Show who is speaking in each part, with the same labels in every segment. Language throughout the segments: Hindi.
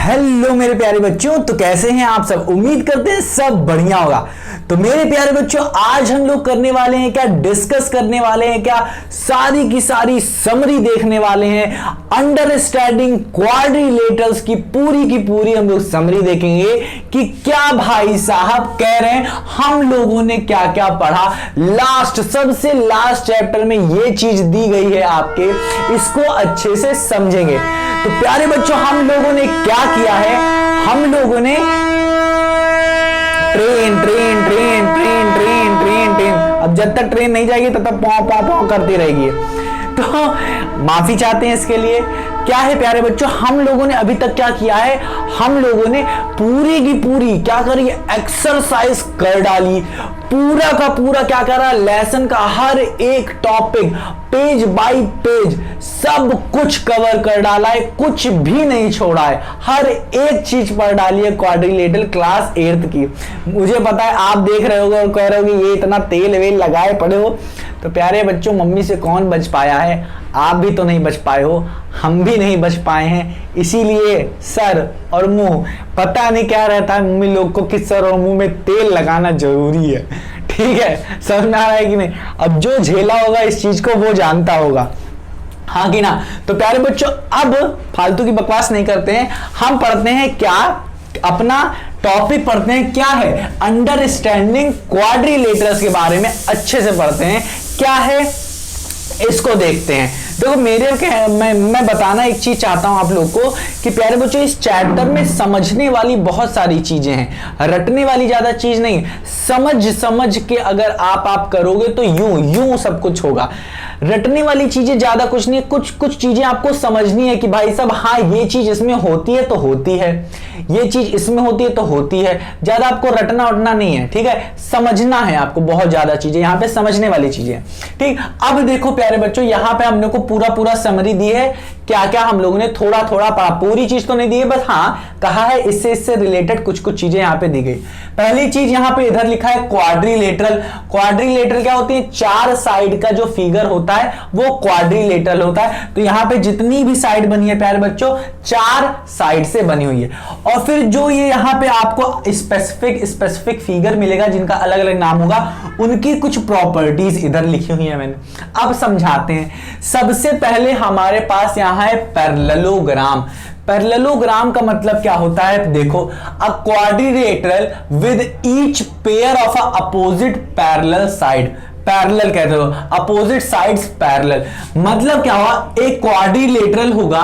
Speaker 1: हेलो मेरे प्यारे बच्चों, तो कैसे हैं आप सब। उम्मीद करते हैं सब बढ़िया होगा। तो मेरे प्यारे बच्चों, आज हम लोग करने वाले हैं क्या, डिस्कस करने वाले हैं क्या, सारी की सारी समरी देखने वाले हैं। अंडरस्टैंडिंग क्वाड्रिलेटरल्स की पूरी हम लोग समरी देखेंगे कि क्या भाई साहब कह रहे हैं, हम लोगों ने क्या क्या पढ़ा। लास्ट, सबसे लास्ट चैप्टर में ये चीज दी गई है आपके, इसको अच्छे से समझेंगे। तो प्यारे बच्चों, हम लोगों ने क्या किया है, हम लोगों ने train train train train train train train, अब जब तक ट्रेन नहीं जाएगी तब तक पौ पौ पौ करती रहेगी। तो माफी चाहते हैं इसके लिए। क्या है प्यारे बच्चों, हम लोगों ने अभी तक क्या किया है, हम लोगों ने पूरी की पूरी क्या करी, एक्सरसाइज कर डाली। पूरा का पूरा क्या करा, लेसन का हर एक टॉपिक पेज बाय पेज सब कुछ कवर कर डाला है, कुछ भी नहीं छोड़ा है, हर एक चीज पढ़ डाली है क्वाड्रिलेटरल क्लास 8th की। मुझे पता है आप देख रहे होगे और कह रहे होगे ये इतना तेल वेल लगाए पड़े हो। तो प्यारे बच्चों, मम्मी से कौन बच पाया है, आप भी तो नहीं बच पाए हो, हम भी नहीं बच पाए हैं। इसीलिए सर और मुंह, पता नहीं क्या रहता है मम्मी लोग को कि सर और मुंह में तेल लगाना जरूरी है। ठीक है, समझ में आ रहा है कि नहीं। अब जो झेला होगा इस चीज को वो जानता होगा, हाँ कि ना। तो प्यारे बच्चों, अब फालतू की बकवास नहीं करते हैं, हम पढ़ते हैं क्या, अपना टॉपिक पढ़ते हैं क्या है, अंडरस्टैंडिंग क्वाड्रिलेटरल्स के बारे में अच्छे से पढ़ते हैं। क्या है इसको देखते हैं। देखो मैं बताना एक चीज चाहता हूं आप लोग को कि प्यारे बच्चों, इस चैप्टर में समझने वाली बहुत सारी चीजें हैं, रटने वाली ज्यादा चीज नहीं। समझ के अगर आप करोगे तो यूं सब कुछ होगा। रटने वाली चीजें ज्यादा कुछ नहीं, कुछ चीजें आपको समझनी है कि भाई साहब हाँ ये चीज इसमें होती है तो होती है, ये चीज इसमें होती है तो होती है। ज्यादा आपको रटना उठना नहीं है, ठीक है, समझना है आपको। बहुत ज्यादा चीजें यहाँ पे समझने वाली चीजें, ठीक। अब देखो प्यारे बच्चों, यहाँ पे हमने को पूरा समरी दी है, क्या क्या हम लोगों ने थोड़ा पढ़ा, पूरी चीज तो नहीं दी है, बस हाँ कहा है इससे रिलेटेड कुछ चीजें यहाँ पे दी गई। पहली चीज यहाँ पे इधर लिखा है क्वाड्रिलेटरल। क्वाड्रिलेटरल क्या होती है, चार साइड का जो फिगर होता है वो क्वाड्रिलेटरल होता है। तो यहाँ पे जितनी भी साइड बनी है प्यारे बच्चों, चार साइड से बनी हुई है। और फिर जो ये यहाँ पे आपको स्पेसिफिक फिगर मिलेगा जिनका अलग अलग नाम होगा, उनकी कुछ प्रॉपर्टीज इधर लिखी हुई है मैंने। अब समझाते हैं। सबसे पहले हमारे पास यहाँ है पैरेललोग्राम। पैरेललोग्राम का मतलब क्या होता है, देखो, अ quadrilateral with each pair of a opposite parallel side. Parallel कहते हो, अपोजिट साइड्स पैरेलल। मतलब क्या हुआ, एक क्वाड्रिलेटरल होगा।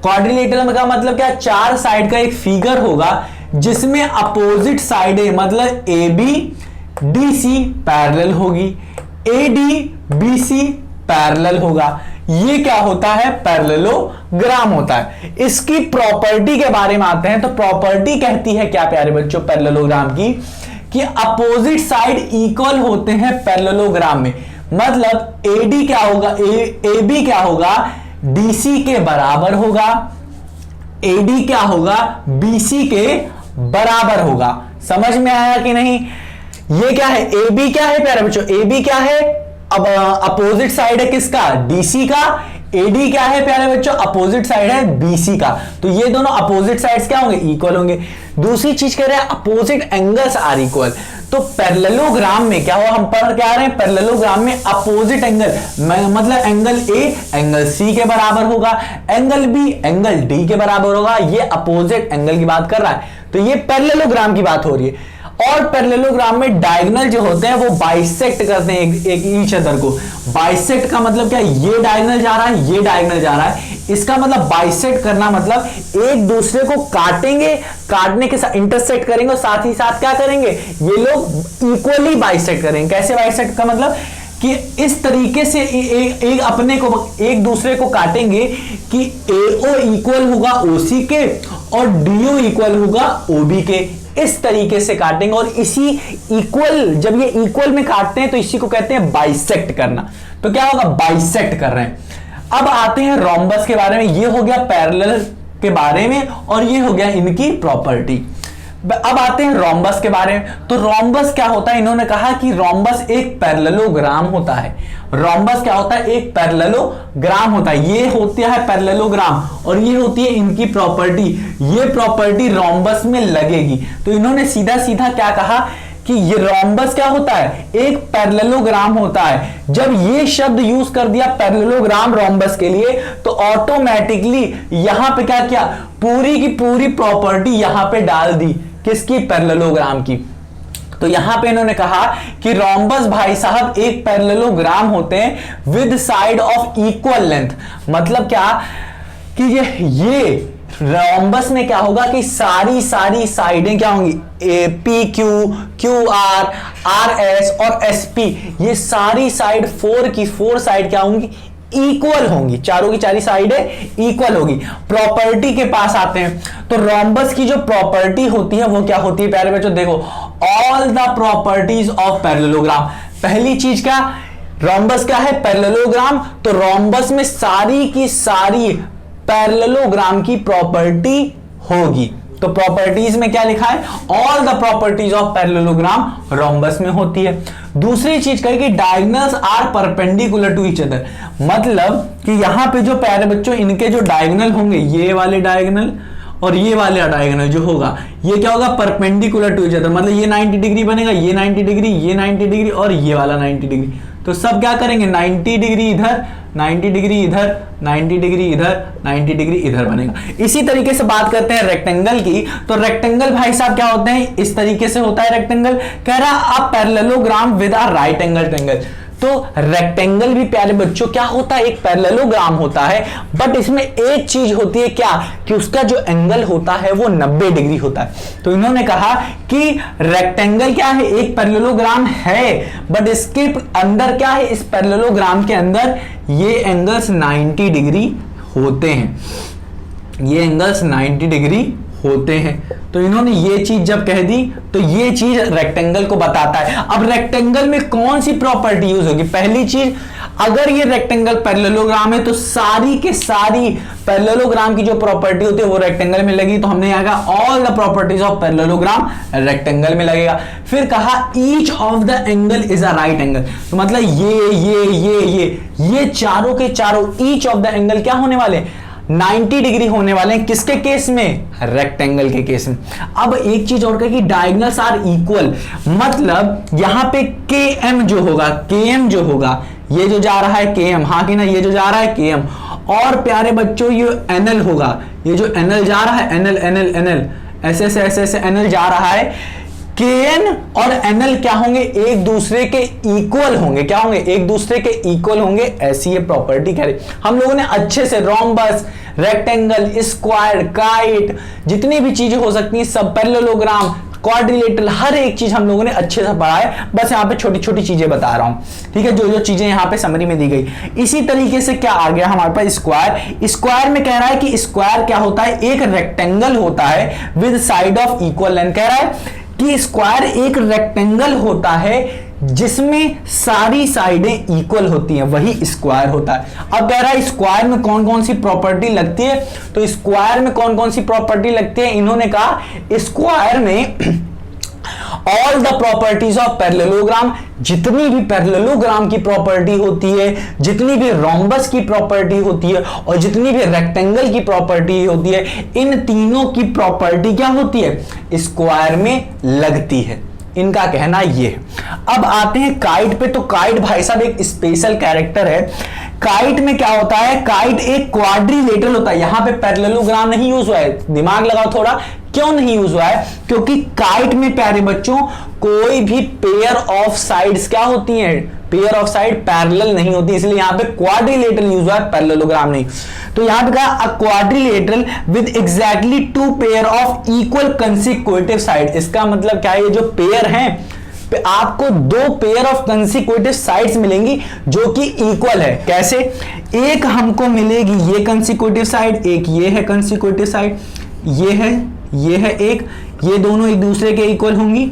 Speaker 1: क्वाड्रिलेटरल का मतलब क्या, चार साइड का एक फिगर होगा जिसमें अपोजिट साइड है, मतलब A B D C parallel होगी, A D B C parallel होगा। ये क्या होता है, पैरेललोग्राम होता है। इसकी प्रॉपर्टी के बारे में आते हैं। तो प्रॉपर्टी कहती है क्या प्यारे बच्चों पैरेललोग्राम की, कि अपोजिट साइड इक्वल होते हैं पैरेललोग्राम में। मतलब एडी क्या होगा, ए बी क्या होगा, डीसी के बराबर होगा, एडी क्या होगा, बीसी के बराबर होगा। समझ में आया कि नहीं। ये क्या है, ए बी क्या है प्यारे बच्चों, ए बी क्या है, अब अपोजिट साइड है किसका, डीसी का। एडी क्या है प्यारे बच्चों, अपोजिट साइड है बीसी का। तो ये दोनों अपोजिट साइड्स क्या होंगे, इक्वल होंगे। दूसरी चीज कह रहे हैं अपोजिट एंगल्स आर इक्वल। तो पैरेललोग्राम में क्या हुआ, हम पढ़ क्या रहे हैं, पैरेललोग्राम में अपोजिट एंगल मतलब एंगल ए एंगल सी के बराबर होगा, एंगल बी एंगल डी के बराबर होगा। ये अपोजिट एंगल की बात कर रहा है। तो ये पैरेललोग्राम की बात हो रही है। और पैरेललोग्राम में डायगोनल जो होते हैं वो बाइसेक्ट करते हैं एक ईच अदर को। बाइसेक्ट का मतलब क्या, ये डायगोनल जा रहा है, ये डायगोनल जा रहा है, इसका मतलब बाइसेक्ट करना मतलब एक दूसरे को काटेंगे, काटने के साथ इंटरसेक्ट करेंगे और साथ ही साथ क्या करेंगे, ये लोग इक्वली बाइसेक्ट करेंगे। कैसे बाइसेक्ट का मतलब कि इस तरीके से एक अपने को एक दूसरे को काटेंगे कि AO इक्वल होगा OC के और DO इक्वल होगा OB के। इस तरीके से काटेंगे और इसी इक्वल, जब ये इक्वल में काटते हैं तो इसी को कहते हैं बाइसेक्ट करना। तो क्या होगा, बाइसेक्ट कर रहे हैं। अब आते हैं रोम्बस के बारे में। ये हो गया पैरेलल के बारे में और ये हो गया इनकी प्रॉपर्टी। अब आते हैं रोम्बस के बारे में। तो रोम्बस क्या होता है, इन्होंने कहा कि रोम्बस एक पैरेललोग्राम होता है। रोम्बस क्या होता है, एक पैरेललोग्राम होता है। ये होता है पैरेललोग्राम और ये होती है इनकी प्रॉपर्टी, ये प्रॉपर्टी रोम्बस में लगेगी। तो इन्होंने सीधा सीधा क्या कहा कि ये रोम्बस क्या होता है, एक पैरेललोग्राम होता है। जब ये शब्द यूज कर दिया पैरेललोग्राम रोम्बस के लिए, तो ऑटोमेटिकली यहां पे क्या किया, पूरी की पूरी प्रॉपर्टी यहां पे डाल दी, किसकी, पैरेललोग्राम की। तो यहां पे इन्होंने कहा कि रोम्बस भाई साहब एक पैरेललोग्राम होते हैं with side of equal length. मतलब क्या कि ये रोम्बस में क्या होगा कि सारी साइडें क्या होंगी, P Q, Q R, R S और एस पी, ये सारी साइड फोर साइड क्या होंगी, इक्वल होंगी, चारों की चारी साइडें इक्वल होगी। प्रॉपर्टी के पास आते हैं। तो रोम्बस की जो प्रॉपर्टी होती है वो क्या होती है प्यारे बच्चों, देखो all the properties of parallelogram. पहली चीज क्या, रोम्बस क्या है, पैरेललोग्राम। तो रोम्बस में सारी की सारी पैरेललोग्राम की प्रॉपर्टी होगी। तो प्रॉपर्टीज में क्या लिखा है, all the properties of parallelogram rhombus में होती है। दूसरी चीज कही कि diagonals are perpendicular to each other. मतलब कि यहां पे जो प्यारे बच्चों इनके जो डायगोनल होंगे, ये वाले डायगोनल और ये वाले डायगोनल जो होगा, ये क्या होगा, परपेंडिकुलर टू ईच अदर। मतलब ये 90 डिग्री बनेगा, ये 90 डिग्री, ये 90 डिग्री और ये वाला 90 डिग्री। तो सब क्या करेंगे, 90 डिग्री इधर, 90 डिग्री इधर, 90 डिग्री इधर, 90 डिग्री इधर बनेगा। इसी तरीके से बात करते हैं रेक्टेंगल की। तो रेक्टेंगल भाई साहब क्या होते हैं, इस तरीके से होता है रेक्टेंगल। कह रहा a parallelogram with a right angle triangle. तो रेक्टेंगल भी प्यारे बच्चों क्या होता है, एक पैरेललोग्राम होता है। बट इसमें एक चीज होती है क्या, कि उसका जो एंगल होता है वो 90 डिग्री होता है। तो इन्होंने कहा कि रेक्टेंगल क्या है, एक पैरेललोग्राम है, बट इसके अंदर क्या है, इस पैरेललोग्राम के अंदर ये एंगल्स 90 डिग्री होते हैं, ये एंगल्स 90 डिग्री होते हैं। तो इन्होंने ये चीज जब कह दी तो ये चीज रेक्टेंगल को बताता है। अब रेक्टेंगल में कौन सी प्रॉपर्टी यूज होगी, पहली चीज, अगर ये रेक्टेंगल पैरेललोग्राम है तो सारी के सारी पैरेललोग्राम की जो प्रॉपर्टी होती है वो रेक्टेंगल में लगेगी। तो हमने यहाँ कहा all the properties of parallelogram rectangle में लगेगा। फिर कहा each of the angle is a right angle. तो मतलब ये चारों के चारों ईच ऑफ द एंगल क्या होने वाले, 90 डिग्री होने वाले हैं। किसके केस में, रेक्टेंगल के केस में। अब एक चीज और कही कि डायगोनल्स आर इक्वल। मतलब यहां पे KM जो होगा, ये जो जा रहा है KM, हाँ कि ना, ये जो जा रहा है KM, और प्यारे बच्चों ये NL होगा, ये जो NL जा रहा है, NL ऐसे NL जा रहा है। KN और NL क्या होंगे, एक दूसरे के इक्वल होंगे। क्या होंगे, एक दूसरे के इक्वल होंगे। ऐसी ये प्रॉपर्टी कह रही। हम लोगों ने अच्छे से रोम्बस, रेक्टेंगल, स्क्वायर, काइट, जितनी भी चीजें हो सकती हैं सब, पैरेललोग्राम, क्वाड्रिलेटरल, हर एक चीज हम लोगों ने अच्छे से पढ़ा है। बस यहाँ पे छोटी छोटी चीजें बता रहा हूं, ठीक है, जो जो चीजें यहाँ पे समरी में दी गई। इसी तरीके से क्या आ गया हमारे पास, स्क्वायर। स्क्वायर में कह रहा है कि स्क्वायर क्या होता है, एक रेक्टेंगल होता है with side of equal length. कह रहा है कि स्क्वायर एक रेक्टेंगल होता है जिसमें सारी साइडें इक्वल होती हैं, वही स्क्वायर होता है। अब कह रहा है स्क्वायर में कौन कौन सी प्रॉपर्टी लगती है। तो स्क्वायर में कौन कौन सी प्रॉपर्टी लगती है, इन्होंने कहा स्क्वायर में all the properties of parallelogram, जितनी भी पैरेललोग्राम की प्रॉपर्टी होती है, जितनी भी रोम्बस की प्रॉपर्टी होती है और जितनी भी रेक्टेंगल की प्रॉपर्टी होती है, इन तीनों की प्रॉपर्टी क्या होती है, स्क्वायर में लगती है। इनका कहना ये है। अब आते हैं काइट पे। तो काइट भाई साहब एक स्पेशल कैरेक्टर है। काइट में क्या होता है, काइट एक क्वाड्रिलेटरल होता है। यहां पे पैरेललोग्राम नहीं यूज हुआ है, दिमाग लगाओ थोड़ा, क्यों नहीं यूज हुआ है, क्योंकि काइट में प्यारे बच्चों कोई भी पेयर ऑफ साइड्स क्या होती हैं, पेयर ऑफ साइड पैरेलल नहीं होती, इसलिए यहां पे क्वाड्रिलेटरल यूज हुआ है, पैरेललोग्राम नहीं। तो यहां पे कहा a quadrilateral with exactly two pair of equal consecutive side. इसका मतलब क्या है, ये जो पेयर हैं आपको दो पेयर ऑफ कंसिक्यूटिव साइड्स मिलेंगी जो कि इक्वल है। कैसे, एक हमको मिलेगी ये कंसिक्यूटिव साइड, एक ये है कंसिक्यूटिव साइड, ये है एक, ये दोनों एक दूसरे के इक्वल होंगी।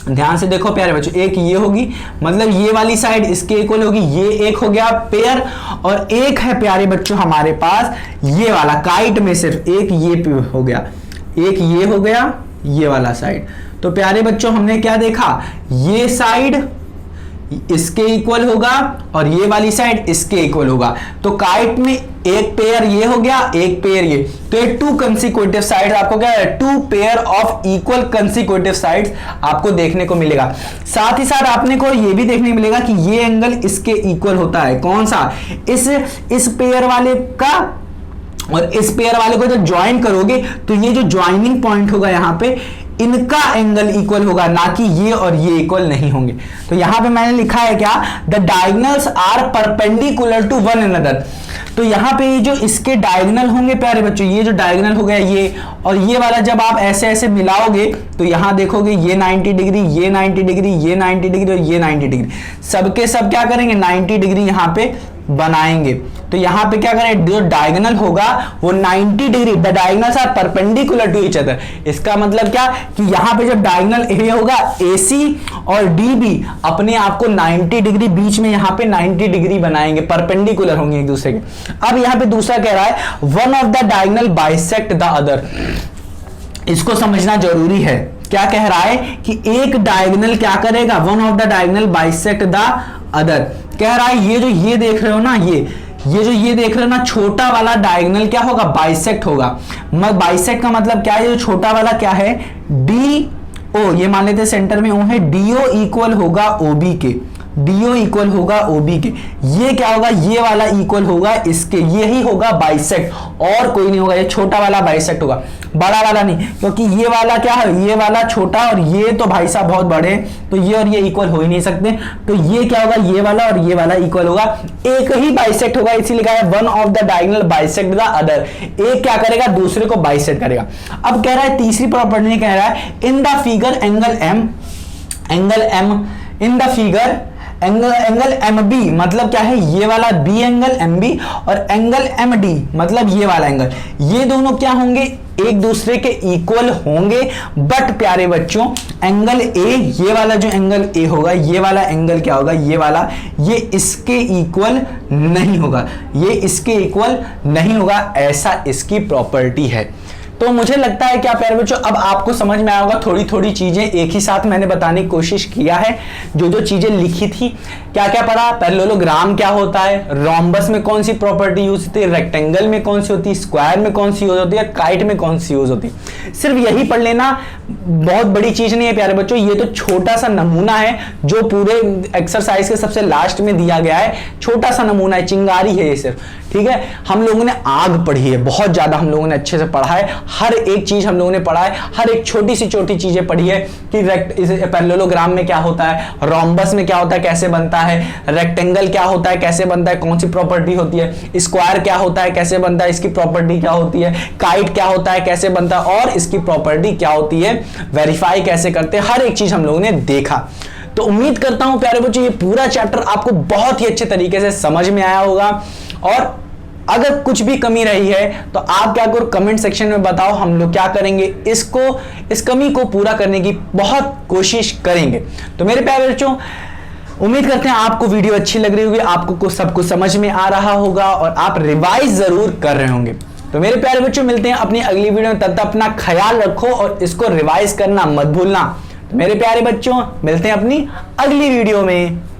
Speaker 1: ध्यान से देखो प्यारे बच्चों, एक ये होगी, मतलब ये वाली साइड इसके इक्वल होगी, ये एक हो गया पेयर, और एक है प्यारे बच्चों हमारे पास ये वाला, काइट में सिर्फ एक ये हो गया, एक ये हो गया, ये वाला साइड। तो प्यारे बच्चों हमने क्या देखा, ये साइड इसके इक्वल होगा और ये वाली साइड इसके इक्वल होगा। तो काइट में एक पेयर ये हो गया, एक पेयर ये, तो ये टू कंसिक्यूटिव साइड्स आपको क्या है, two pair of equal consecutive sides आपको देखने को मिलेगा। साथ ही साथ आपने को ये भी देखने को मिलेगा कि ये एंगल इसके इक्वल होता है, कौन सा, इस पेयर वाले का और इस पेयर वाले को जब ज्वाइन करोगे तो ये जो ज्वाइनिंग पॉइंट होगा यहां पे, इनका एंगल इक्वल होगा, ना कि ये और ये इक्वल नहीं होंगे। तो यहां पे मैंने लिखा है क्या, the diagonals are perpendicular to one another. तो यहां पे ये जो इसके डायगोनल होंगे प्यारे बच्चों, ये जो डायगोनल हो गया ये और ये वाला, जब आप ऐसे ऐसे मिलाओगे तो यहां देखोगे ये 90 डिग्री, ये 90 डिग्री, ये 90 डिग्री और ये 90 डिग्री, सबके सब क्या करेंगे 90 डिग्री यहां पे बनाएंगे। तो यहां पे क्या करें, जो डायगोनल होगा वो 90 degree, the diagonals are perpendicular to each other. इसका मतलब क्या कि यहां पे जब डायगोनल ए होगा, एसी और डीबी अपने आप को 90 डिग्री बीच में यहां पे 90 डिग्री बनाएंगे, परपेंडिकुलर होंगे एक दूसरे के। अब यहां पे दूसरा कह रहा है one of the diagonal bisect the other. इसको समझना जरूरी है। क्या कह रहा है कि एक डायगोनल क्या करेगा, one of the diagonal bisect the other. कह रहा है ये जो ये देख रहे हो ना, ये जो ये देख रहे हो ना, छोटा वाला डायगोनल क्या होगा, बाइसेक्ट होगा। बाइसेक्ट का मतलब क्या है, ये छोटा वाला क्या है, डी ओ, ये मान लेते सेंटर में ओ है, डीओ इक्वल होगा ओबी के, डीओ इक्वल होगा ओबी के। ये क्या होगा, ये वाला इक्वल होगा इसके, यही होगा बाइसेक्ट, और कोई नहीं होगा। ये छोटा वाला बाइसेक्ट होगा, बड़ा वाला नहीं, क्योंकि ये वाला क्या है, ये वाला छोटा और ये तो भाई साहब बहुत बड़े, तो ये और ये इक्वल हो ही नहीं सकते। तो ये क्या होगा, ये वाला और ये वाला इक्वल होगा, एक ही बाइसेक्ट होगा, इसीलिए कहा है one of the diagonal bisect the other. एक क्या करेगा, दूसरे को बाइसेक्ट करेगा। अब कह रहा है तीसरी प्रॉपर्टी, कह रहा है in the figure angle M in the figure angle M B, मतलब क्या है, ये वाला बी एंगल एम बी, और एंगल एम डी मतलब ये वाला एंगल, ये दोनों क्या होंगे, एक दूसरे के इक्वल होंगे। बट प्यारे बच्चों एंगल ए, ये वाला जो एंगल ए होगा, ये वाला एंगल क्या होगा, ये वाला, ये इसके इक्वल नहीं होगा, ये इसके इक्वल नहीं होगा, ऐसा इसकी प्रॉपर्टी है। तो मुझे लगता है क्या प्यारे बच्चों अब आपको समझ में आया होगा, थोड़ी थोड़ी चीजें एक ही साथ मैंने बताने की कोशिश किया है। जो जो चीजें लिखी थी, क्या क्या पढ़ा, पैरेललोग्राम क्या होता है, रोम्बस में कौन सी प्रॉपर्टी यूज होती है, रेक्टेंगल में कौन सी होती है, स्क्वायर में कौन सी यूज होती है, काइट में कौन सी यूज होती है। सिर्फ यही पढ़ लेना, बहुत बड़ी चीज नहीं है प्यारे बच्चों, ये तो छोटा सा नमूना है जो पूरे एक्सरसाइज के सबसे लास्ट में दिया गया है, छोटा सा नमूना है, चिंगारी है ये सिर्फ, ठीक है। हम लोगों ने आग पढ़ी है, बहुत ज्यादा हम लोगों ने अच्छे से पढ़ा है, हर एक चीज हम लोगों ने पढ़ा है, हर एक छोटी सी छोटी चीजें पढ़ी है कि पैरेललोग्राम में क्या होता है, रोम्बस में क्या होता है, कैसे बनता है, रेक्टेंगल क्या होता है, कैसे बनता है, कौन सी प्रॉपर्टी होती है, स्क्वायर क्या होता है, कैसे बनता है, इसकी प्रॉपर्टी क्या होती है, काइट क्या होता है, कैसे बनता है, और इसकी प्रॉपर्टी क्या होती है, वेरीफाई कैसे करते हैं, हर एक चीज हम लोगों ने देखा। तो उम्मीद करता हूं प्यारे बच्चों ये पूरा चैप्टर आपको बहुत ही अच्छे तरीके से समझ में आया होगा, और अगर कुछ भी कमी रही है तो आप क्या करो, कमेंट सेक्शन में बताओ, हम लोग क्या करेंगे, इस कमी को पूरा करने की बहुत कोशिश करेंगे। तो मेरे प्यारे बच्चों उम्मीद करते हैं आपको वीडियो अच्छी लग रही होगी, आपको सब कुछ समझ में आ रहा होगा और आप रिवाइज जरूर कर रहे होंगे। तो मेरे प्यारे बच्चों मिलते हैं अपनी अगली वीडियो में, तब तक अपना ख्याल रखो और इसको रिवाइज करना मत भूलना। तो मेरे प्यारे बच्चों मिलते हैं अपनी अगली वीडियो में।